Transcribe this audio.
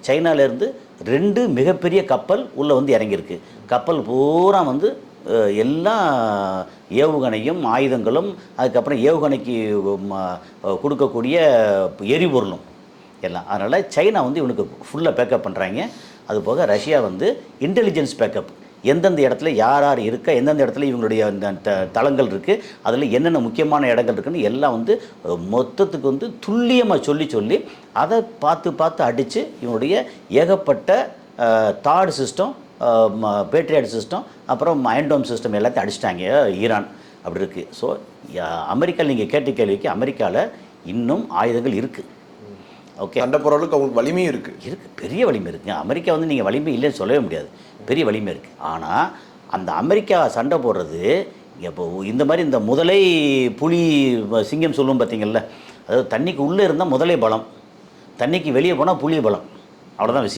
சைனாலேருந்து 2 மிகப்பெரிய கப்பல் உள்ளே வந்து இறங்கியிருக்கு. கப்பல் பூரா வந்து எல்லாம் ஏவுகணையும் ஆயுதங்களும் அதுக்கப்புறம் ஏவுகணைக்கு கொடுக்கக்கூடிய எரிபொருளும் எல்லாம். அதனால் சைனா வந்து இவனுக்கு ஃபுல்லாக பேக்கப் பண்ணுறாங்க. அதுபோக ரஷ்யா வந்து இன்டெலிஜென்ஸ் பேக்கப், எந்தெந்த இடத்துல யார் யார் இருக்கா, எந்தெந்த இடத்துல இவங்களுடைய அந்த தளங்கள் இருக்குது, அதில் என்னென்ன முக்கியமான இடங்கள் இருக்குன்னு எல்லாம் வந்து மொத்தத்துக்கு வந்து துல்லியமாக சொல்லி அதை பார்த்து அடித்து இவனுடைய ஏகப்பட்ட தாட் சிஸ்டம், பேட்ரியாட் சிஸ்டம், அப்புறம் அயன்டோம் சிஸ்டம் எல்லாத்தையும் அடிச்சிட்டாங்க ஈரான். அப்படி இருக்குது. ஸோ அமெரிக்காவில் நீங்கள் கேட்ட கேள்விக்கு அமெரிக்காவில் இன்னும் ஆயுதங்கள் இருக்குது. ஓகே, சண்டை போகிற அளவுக்கு அவங்களுக்கு வலிமையும் இருக்குது. பெரிய வலிமை இருக்குங்க. அமெரிக்கா வந்து நீங்கள் வலிமை இல்லைன்னு சொல்லவே முடியாது, பெரிய வலிமை இருக்குது. ஆனால் அந்த அமெரிக்கா சண்டை போடுறது இப்போ இந்த மாதிரி இந்த முதலை புலி சிங்கம் சொல்லுவோம் பார்த்தீங்கள்ல, அதாவது தண்ணிக்கு உள்ளே இருந்தால் முதலே பலம், தண்ணிக்கு வெளியே போனால் புலி பலம், அவ்வளோதான் விஷயம்.